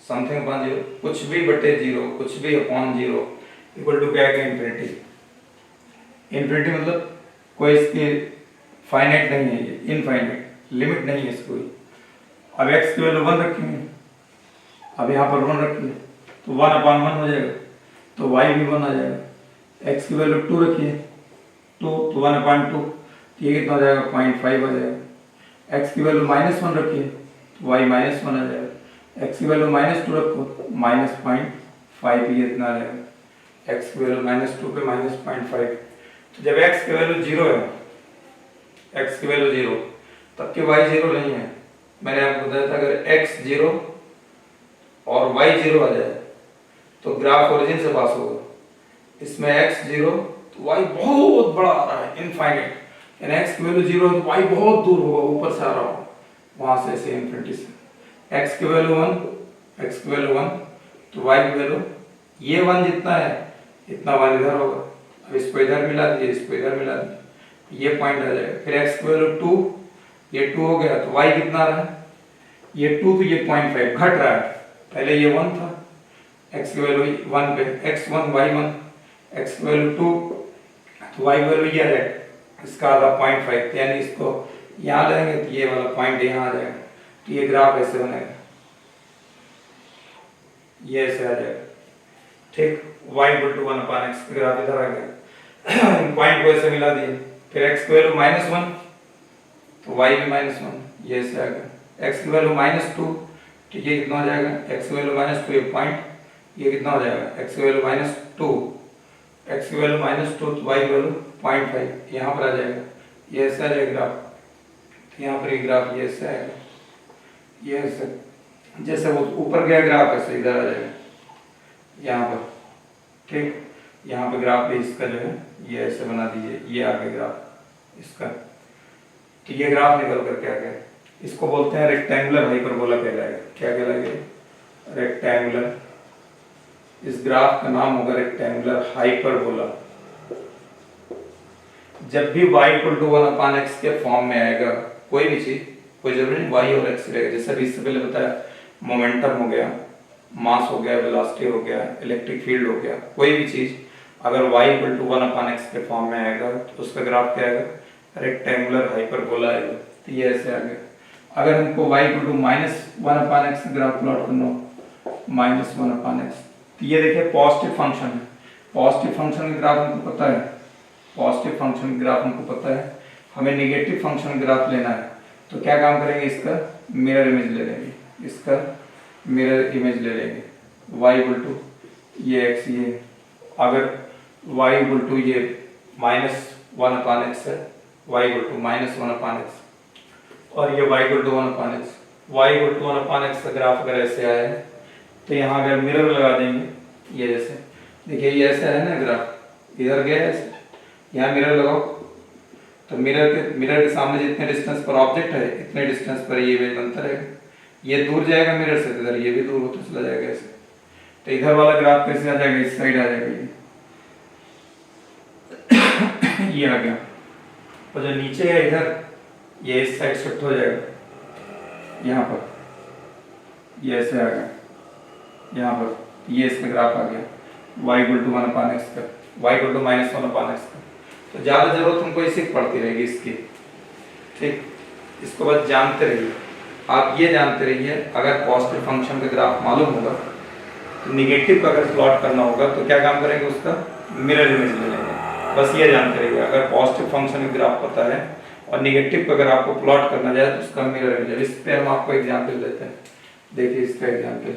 समथिंग अपॉन 0 कुछ भी बटे 0, कुछ भी अपॉन 0 इक्वल टू क्या है, इन्फिनिटी। इन्फिनिटी मतलब कोई इसकी फाइनाइट नहीं है, ये इनफाइनाइट, लिमिट नहीं है इसको। अब x की वैल्यू 1 रखेंगे, अब यहाँ पर 1 रखिए तो 1/1 हो जाएगा, तो y भी 1 आ जाएगा। x की वैल्यू 2 रखिए, 2 तो 1/2, तो ये कितना हो जाएगा, 0.5 आ जाएगा। x की वैल्यू -1 रखिए तो y -1 आ जाएगा। x की वैल्यू -2 रखो, -0.5, ये इतना आ जाएगा। x की वैल्यू -2 पे -0.5, तो जब x की वैल्यू 0 है, x की वैल्यू 0, तब कि y 0 नहीं है। मैंने आपको बताया था अगर x 0 और y 0 आ जाए तो ग्राफ ओरिजिन से पास होगा। इसमें x 0 तो y बहुत बड़ा आ रहा है, इनफाइनाइट, यानी x की वैल्यू 0 है तो y बहुत दूर होगा, ऊपर से आ रहा होगा, वहां से ऐसे इनफिनिटी से। x की वैल्यू 1 तो y की वैल्यू ये 1 जितना है इतना 1 इधर होगा। अब इसको इधर मिला दिए, इसको इधर मिला दिए, ये पॉइंट आ जाएगा। फिर x की वैल्यू 2, ये 2 हो गया तो y कितना रहा है, ये 2 तो ये 0.5 घट रहा है, पहले ये 1 था, x की वैल्यू 1 पे x1 y1, x की वैल्यू 2 तो y की वैल्यू ये है, इसका आधा 0.5, यानी इसको यहाँ लेंगे तो ये वाला पॉइंट यहाँ आ जाएगा। तो ये ग्राफ ऐसे बनेगा, ये ऐसे आ जाएगा, ठीक। y equal to 1/x graph इधर आ गया। पॉइंट को ऐसे मिला दिए। फिर x की वैल्यू -1 तो y भी -1, ये ऐसे आ गया। x की वैल्यू -2 तो ये कितना हो जाएगा, x की वैल्यू -2 ये पॉइंट, ये कितना हो जाएगा, x की वैल्यू -2, x की वैल्यू -2 तो y की वैल्यू 0.5 यहाँ पर आ जाएगा, ये ऐसे आ जाएगा ग्राफ। यहाँ पर ये ग्राफ ये ऐसे आएगा, ये ऐसे, जैसे वो ऊपर गया ग्राफ ऐसे इधर आ जाएगा यहाँ पर, ठीक। यहाँ पे ग्राफ भी इसका जो है ये ऐसे बना दीजिए, ये आ गया ग्राफ इसका। तो ये ग्राफ निकल कर क्या गया, इसको बोलते हैं रेक्टेंगुलर हाइपरबोला कहलाएगा। क्या कहलाएगा, रेक्टेंगुलर, इस ग्राफ का नाम होगा रेक्टेंगुलर हाइपरबोला। जब भी y इक्वल टू 1/x के फॉर्म में आएगा कोई भी चीज, कोई जरूरी नहीं y और x रहेगा, जैसे अभी इससे पहले बताया मोमेंटम हो गया, मास हो गया, वेलोसिटी हो गया, इलेक्ट्रिक फील्ड हो गया, कोई भी चीज अगर y इक्वल टू 1/x के फॉर्म में आएगा तो उसका ग्राफ क्या आएगा, रेक्टेंगुलर हाइपरबोला आएगा। तो ये ऐसे आ गया। अगर हमको y इक्वल टू -1/x का ग्राफ प्लॉट करना हो, -1/x, तो ये देखिए पॉजिटिव फंक्शन है, पॉजिटिव फंक्शन का ग्राफ हमको पता है, पॉजिटिव फंक्शन ग्राफ हमको पता है, हमें नेगेटिव फंक्शन ग्राफ लेना है। तो क्या काम करेंगे, इसका मिरर इमेज ले लेंगे, इसका मिरर इमेज ले लेंगे। y इक्वल टू ये x, ये अगर y इक्वल टू ये -1/x है, y इक्वल टू -1/x, और ये y equal to 1/x, y equal to 1/x का ग्राफ अगर ऐसे आया है तो यहाँ अगर मिरर लगा देंगे, ये जैसे देखिए ये ऐसे है ना ग्राफ, इधर गया ऐसे, यहाँ मिरर लगाओ तो मिरर के सामने जितने डिस्टेंस पर ऑब्जेक्ट है इतने डिस्टेंस पर ये इमेज बनता रहेगा। ये दूर जाएगा मिरर से, इधर ये भी दूर होता चला जाएगा ऐसे। तो इधर वाला ग्राफ कैसे आ जाएगा, इस साइड आ जाएगा, ये आ गया। और जो नीचे है इधर, ये इस साइड शिफ्ट हो जाएगा यहाँ पर, ये ऐसे आ गया यहाँ पर, ये इसका ग्राफ आ गया y इक्वल टू 1/x का, y इक्वल टू -1/x का। तो ज्यादा जरूरत तुमको इसी की पड़ती रहेगी इसकी, ठीक। इसको बस जानते रहिए, आप ये जानते रहिए अगर पॉजिटिव फंक्शन का ग्राफ मालूम होगा तो निगेटिव का अगर प्लॉट करना होगा तो क्या काम करेंगे, उसका मिरर इमेज ले लेंगे। बस ये जानते रहिए, अगर पॉजिटिव फंक्शन का ग्राफ पता है और निगेटिव का अगर आपको प्लॉट करना जाए तो उसका मिरर इमेज। इस पे हम आपको एग्जाम्पल देते हैं, देखिए इसका एग्जाम्पल।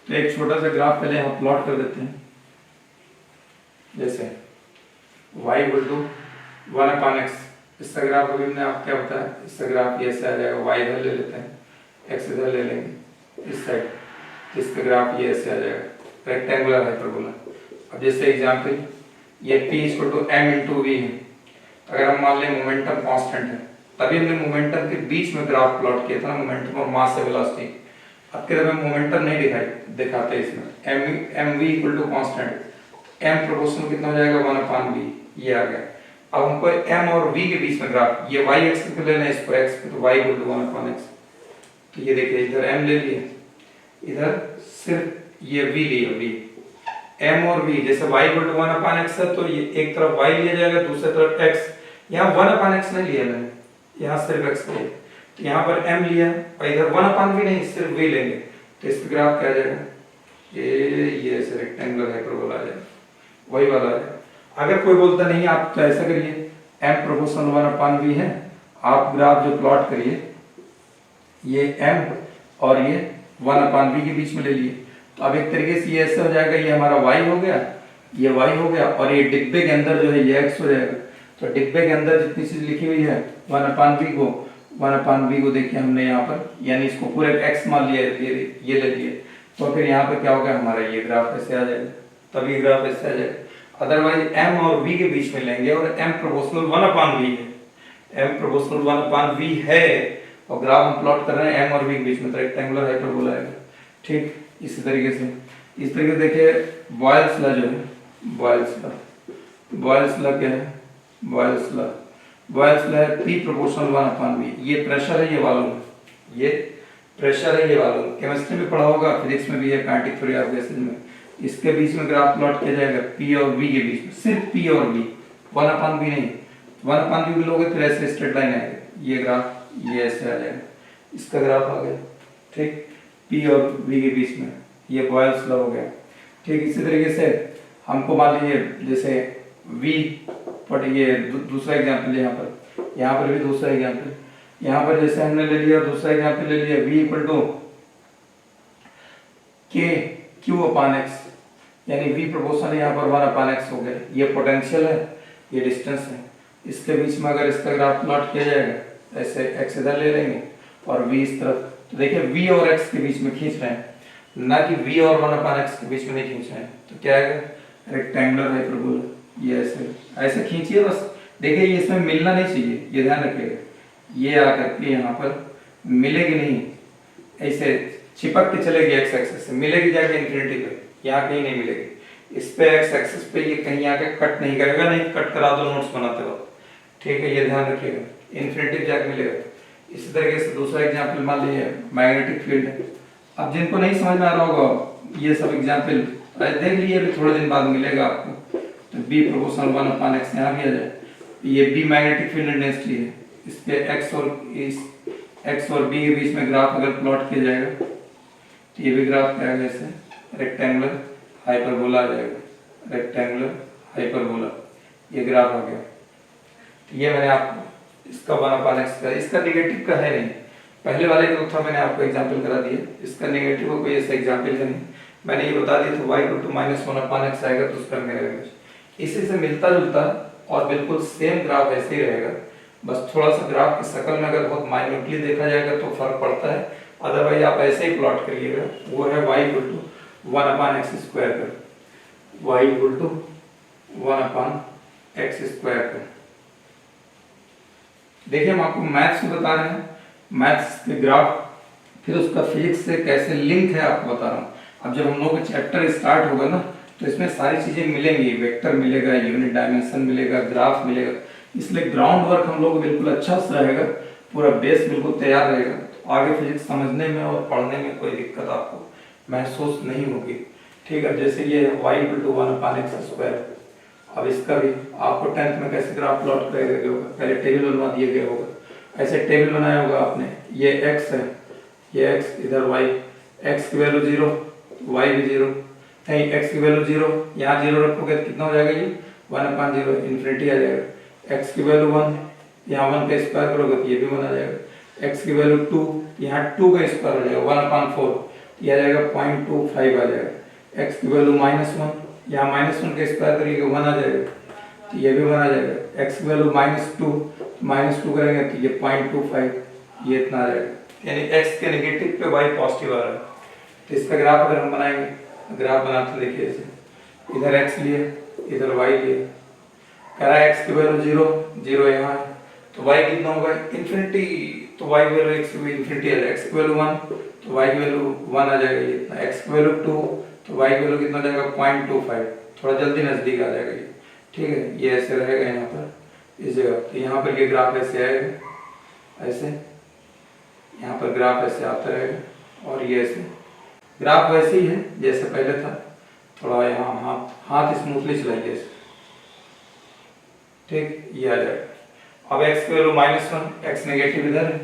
तो एक छोटा सा ग्राफ पहले हम प्लॉट कर देते हैं, जैसे y इक्वल टू 1/x, इसका ग्राफ अभी हमने आप क्या बताया, इसका ग्राफ ये ऐसे आ जाएगा, y इधर ले लेते हैं, x इधर ले लेंगे इस साइड, इसका ग्राफ ये ऐसे आ जाएगा, रेक्टेंगुलर हाइपरबोला। अब जैसे एग्जांपल ये p equal to m into v है, अगर हम मान लें मोमेंटम कांस्टेंट है, तभी हमने मोमेंटम के बीच में ग्राफ प्लॉट किया था ना, मोमेंटम और मास से वेलोसिटी। अब के हमें मोमेंटम नहीं दिखाते इसमें, mv equal to constant, m proportional कितना हो जाएगा 1/v, ये आ गया। अब हमको m और v के बीच में ग्राफ, ये y एक्सिस पे लेना है, इसको x पे, तो y इक्वल टू 1/x। तो ये देखिए इधर m ले लिए, इधर सिर्फ ये v लिया, v, m और v, जैसे y इक्वल टू 1/x है तो ये एक तरफ y लिया जाएगा, दूसरी तरफ x। यहाँ 1/x नहीं लिया मैंने, यहाँ सिर्फ x लिया, तो यहाँ पर m लिया और इधर 1/v नहीं, सिर्फ v लेंगे। तो इसका ग्राफ क्या आ जाएगा, ये ऐसे रेक्टेंगुलर हाइपरबोला आ जाएगा, वही वाला है। अगर कोई बोलता नहीं आप तो ऐसा करिए, m प्रोपोर्शनल 1/v है, आप ग्राफ जो प्लॉट करिए ये m और ये 1/v के बीच में ले लिए, तो अब एक तरीके से ये ऐसे हो जाएगा, ये हमारा y हो गया, ये y हो गया, और ये डिब्बे के अंदर जो है ये x हो जाएगा। तो डिब्बे के अंदर जितनी चीज लिखी हुई है 1/v को देखिए हमने यहाँ पर, यानी इसको पूरे x मान लिया, ये ले लिए, तो फिर यहाँ पे क्या होगा हमारा ये ग्राफ ऐसे आ जाएगा, तभी ग्राफ ऐसे आ जाएगा। अदरवाइज m और v के बीच में लेंगे और m प्रोपोर्शनल 1/v है, m प्रोपोर्शनल 1/v है और ग्राफ हम प्लॉट कर रहे हैं m और v के बीच में, तो रेक्टेंगुलर हाइपरबोला आएगा। ठीक, इसी तरीके से देखिए बॉयल्स लॉ जो है, बॉयल्स लॉ क्या है, बॉयल्स लॉ है P प्रोपोर्शनल 1/v। ये प्रेशर है, ये वॉल्यूम, ये प्रेशर है, ये वॉल्यूम। केमिस्ट्री में पढ़ा होगा, फिजिक्स में भी है, काइनेटिक थ्योरी ऑफ गैसेस में। इसके बीच में ग्राफ प्लॉट किया जाएगा P और V के बीच में, सिर्फ P और V, 1/v नहीं। 1/v भी लोगे तो ऐसे स्ट्रेट लाइन आएगा, ये ग्राफ ये ऐसे आ जाएगा, इसका ग्राफ आ गया। ठीक, P और V के बीच में ये बॉयल्स लॉ हो गया। ठीक, इसी तरीके से हमको मान लीजिए जैसे V पर ये दूसरा एग्जांपल, यहाँ पर भी दूसरा एग्जांपल, यहाँ पर जैसे हमने ले लिया, दूसरा एग्जांपल ले लिया V = K Q/x, यानी V प्रोपोर्शनल यहाँ पर 1/x हो गया। ये पोटेंशियल है, ये डिस्टेंस है, इसके बीच में अगर इसका ग्राफ प्लॉट किया जाएगा, ऐसे x इधर ले लेंगे और V इस तरफ, तो देखिए V और x के बीच में खींच रहे हैं, ना कि V और 1/x के बीच में नहीं खींच रहे हैं। तो क्या आएगा, रेक्टेंगुलर हाइपरबोला। ये ऐसे खींचिए बस, देखिए ये इसमें मिलना नहीं चाहिए, ये ध्यान रखिएगा, ये आकर के यहाँ पर मिलेगी नहीं, ऐसे चिपक के चलेगी x एक्सिस से, मिलेगी जाके इंफिनिटी पे, यहाँ कहीं नहीं मिलेगी। इस पे x एक्सिस पे ये कहीं आके कट नहीं करेगा, नहीं कट करा दो नोट्स बनाते वक्त। ठीक है, ये ध्यान रखिएगा, इंफिनिटी पे जाके मिलेगा। इसी तरीके से दूसरा एग्जाम्पल मान लीजिए मैग्नेटिक फील्ड है। अब जिनको नहीं समझ में आ रहा होगा ये सब एग्जाम्पल देख लीजिए, अभी थोड़े दिन बाद मिलेगा आपको। तो B प्रोपोर्शनल 1/x यहाँ भी आ जाए, ये B मैग्नेटिक फील्ड इंटेंसिटी है, इस पे x और B के बीच में ग्राफ अगर प्लॉट किया जाएगा तो ये भी ग्राफ क्या है, ऐसे रेक्टेंगुलर हाइपरबोला आ जाएगा, रेक्टेंगुलर हाइपरबोला, ये ग्राफ आ गया। तो ये मैंने आपको इसका 1/x का, इसका नेगेटिव का है नहीं, पहले वाले जो था मैंने आपको एग्जांपल करा दिया, इसका नेगेटिव कोई ऐसा एग्जांपल है नहीं, मैंने ये बता दिया। तो y = -1/x आएगा, तो उसका मिलेगा, इसी से मिलता जुलता और बिल्कुल सेम ग्राफ ऐसे ही रहेगा, बस थोड़ा सा ग्राफ की शक्ल में अगर बहुत माइन्यूटली देखा जाएगा तो फर्क पड़ता है, अदरवाइज आप ऐसे ही प्लॉट करिएगा। वो है y = 1/x² का, y = 1/x² का। देखिए हम आपको मैथ्स में बता रहे हैं, मैथ्स के ग्राफ, फिर उसका फिजिक्स से कैसे लिंक है आपको बता रहा हूँ। अब जब हम लोग का चैप्टर स्टार्ट होगा ना, तो इसमें सारी चीजें मिलेंगी, वेक्टर मिलेगा, यूनिट डायमेंशन मिलेगा, ग्राफ मिलेगा, इसलिए ग्राउंड वर्क हम लोग को बिल्कुल अच्छा से रहेगा, पूरा बेस बिल्कुल तैयार रहेगा, तो आगे फिजिक्स समझने में और पढ़ने में कोई दिक्कत आपको महसूस नहीं होगी। ठीक है, जैसे ये y = 1/x², अब इसका भी आपको 10th में कैसे ग्राफ प्लॉट करेगा होगा, पहले टेबल बनवा दिए गए होगा, ऐसे टेबल बनाया होगा आपने, ये x है, ये x, इधर y, x की वैल्यू 0, y भी 0, नहीं x की वैल्यू 0, यहाँ 0 रखोगे तो कितना हो जाएगा, ये 1/0 इन्फिनिटी आ जाएगा। x की वैल्यू 1, यहाँ 1 का स्क्वायर करोगे तो ये भी 1 आ जाएगा। x की वैल्यू 2, यहाँ 2 का स्क्वायर हो जाएगा 1/4, ये आ जाएगा 0.25 आ जाएगा। x की वैल्यू -1, यहाँ -1 का स्क्वायर करिएगा 1 आ जाएगा, तो ये भी 1 आ जाएगा। x की वैल्यू -2, -2 करेंगे तो ये 0.25, ये इतना आ जाएगा, यानी x के नेगेटिव पे y पॉजिटिव आ रहा है। तो इसका ग्राफ अगर हम बनाएंगे, ग्राफ बनाते देखिए ऐसे, इधर x लिए, इधर y लिए, कह रहा है x की वैल्यू 0 यहाँ है, तो y कितना होगा, इन्फिनिटी, तो y की वैल्यू x की इन्फिनिटी आ जाएगा, x की वैल्यू 1 तो y की वैल्यू 1 आ जाएगा, ये इतना, x की वैल्यू 2 तो y की वैल्यू कितना आ जाएगा 0.25, थोड़ा जल्दी नजदीक आ जाएगा ये। ठीक है, ये ऐसे रहेगा यहाँ पर इस जगह, तो यहाँ पर ये ग्राफ ऐसे आएगा, ऐसे यहाँ पर ग्राफ ऐसे आता रहेगा, और ये ऐसे ग्राफ वैसे ही है जैसे पहले था, थोड़ा यहाँ हाथ स्मूथली चलाइए ऐसे। ठीक, ये आ जाएगा। अब x की वैल्यू -1, x नेगेटिव इधर है,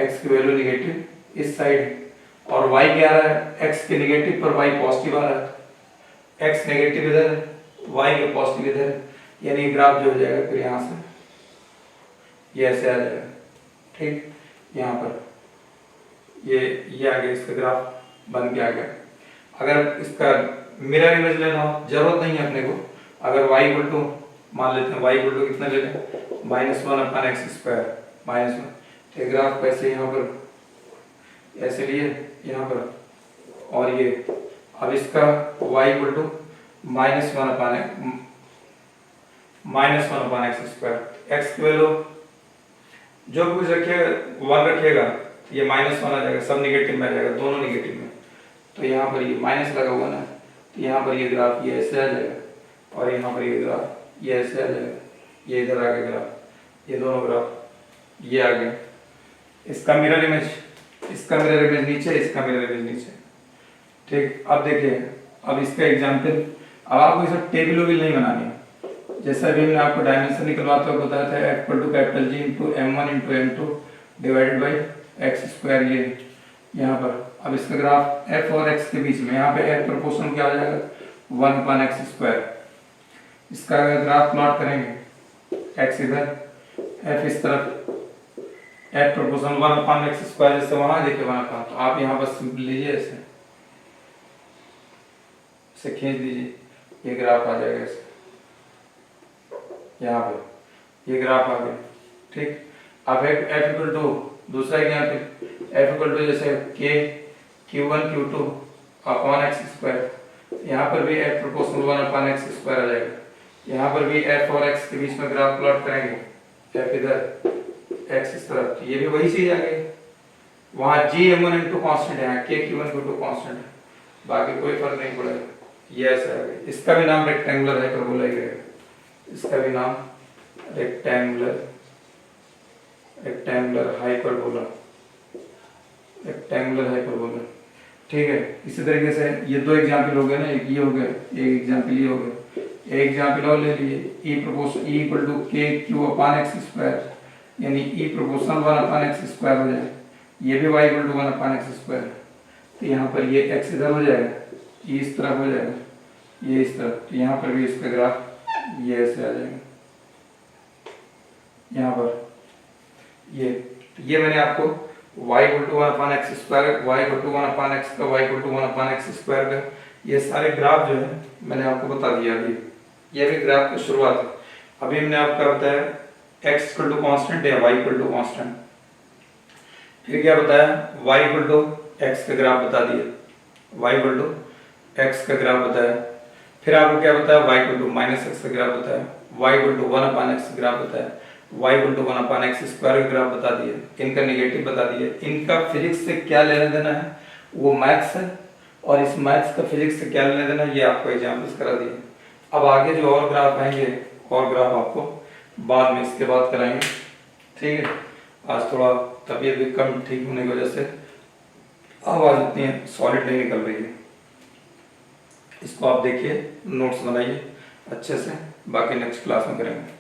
x की वैल्यू नेगेटिव इस साइड है, और y क्या आ रहा है, x के नेगेटिव पर y पॉजिटिव आ रहा है, x नेगेटिव इधर है, y के पॉजिटिव इधर है, यानी ग्राफ जो हो जाएगा फिर यहाँ से ये ऐसे आ जाएगा। ठीक, यहाँ पर ये आ गया, इसका ग्राफ बन के आ गया। अगर इसका मिरर इमेज लेना हो जरूरत नहीं है अपने को। अगर y इक्वल टू मान लेते हैं y इक्वल टू कितना ले लें -1/x², -1। तो ग्राफ कैसे यहाँ पर ऐसे लिए यहाँ पर, और ये अब इसका y equal to -1/x², x की वैल्यू जो भी कुछ रखिएगा 1 रखिएगा, ये -1 आ जाएगा, सब निगेटिव में आ जाएगा, दोनों निगेटिव में। तो यहाँ पर ये माइनस लगा हुआ ना, तो यहाँ पर ये ग्राफ ये ऐसे आ जाएगा, और यहाँ पर ये ग्राफ ये ऐसे आ जाएगा, ये इधर आ गया ग्राफ, ये दोनों ग्राफ ये आ गए। इसका मिरर इमेज नीचे, इसका मिरर इमेज नीचे। ठीक, अब देखिए, अब इसका एग्जाम्पल, अब आपको इसे टेबल वेबल नहीं बनानी है। जैसा भी हमने आपको डायमेंशन निकलवाते हुए बताया था, F = G × M1 × M2 divided by x², ये यहाँ पर। अब इसका ग्राफ f और x के बीच में, यहाँ पे f प्रोपोर्शन क्या हो जाएगा 1/x²। इसका अगर ग्राफ प्लॉट करेंगे, x इधर, f इस तरफ, f प्रोपोर्शन 1/x², जैसे वहां देखिए 1/, तो आप यहाँ पर सिंपल लीजिए, ऐसे खींच दीजिए, ये ग्राफ आ जाएगा ऐसे, यहाँ पे ये ग्राफ आ गया। ठीक, अब f इक्वल टू दूसरा एग्जाम्पल, f इक्वल टू जैसे Q1 Q2 अपॉन x², यहाँ पर भी f प्रोपोर्शनल 1/x² आ जाएगा। यहाँ पर भी f और x के बीच में ग्राफ प्लॉट करेंगे, f इधर x इस तरफ, ये भी वही चीज आ गई। वहाँ g m1 m2 कांस्टेंट है, k q1 q2 कांस्टेंट है, बाकी कोई फर्क नहीं पड़ेगा। ये ऐसा आ गया। इसका भी नाम रेक्टेंगुलर हाइपरबोला ही रहेगा, इसका भी नाम रेक्टेंगुलर हाइपरबोला। ठीक है, इसी तरीके से ये दो एग्जाम्पल हो गए ना, एक ये हो गया, एक एग्जाम्पल ये हो गया, एक एग्जाम्पल और ले लिए, E इक्वल टू KQ/x², यानी E प्रोपोर्शनल 1/x² हो जाए, ये भी y इक्वल टू 1/x²। तो यहाँ पर ये x इधर हो जाएगा, ये इस तरफ हो जाएगा, ये इस तरफ, तो यहाँ पर भी इसका ग्राफ ये ऐसे आ जाएगा। यहाँ पर ये मैंने आपको y equal to 1/x², y equal to 1/x का, y इक्वल टू 1/x² का, ये सारे ग्राफ जो है मैंने आपको बता दिया। अभी ये भी ग्राफ की शुरुआत है। अभी हमने आपका बताया x इक्वल टू कांस्टेंट या y इक्वल टू कांस्टेंट, फिर क्या बताया y इक्वल टू x का ग्राफ बता दिया, y इक्वल टू x का ग्राफ बताया, फिर आपको क्या बताया y इक्वल टू -x का ग्राफ बताया, y इक्वल टू 1/x का ग्राफ बताया, y इक्वल टू 1/x² का ग्राफ बता दिया, इनका नेगेटिव बता दिया। इनका फिजिक्स से क्या लेना देना है वो मैथ्स है, और इस मैथ्स का फिजिक्स से क्या लेना देना है ये आपको एग्जाम्पल्स करा दिए। अब आगे जो और ग्राफ आएंगे, और ग्राफ आपको बाद में इसके बाद कराएंगे। ठीक है, आज थोड़ा तबीयत भी कम ठीक होने की वजह से आवाज़ इतनी सॉलिड नहीं निकल रही है। इसको आप देखिए, नोट्स बनाइए अच्छे से, बाकी नेक्स्ट क्लास में करेंगे।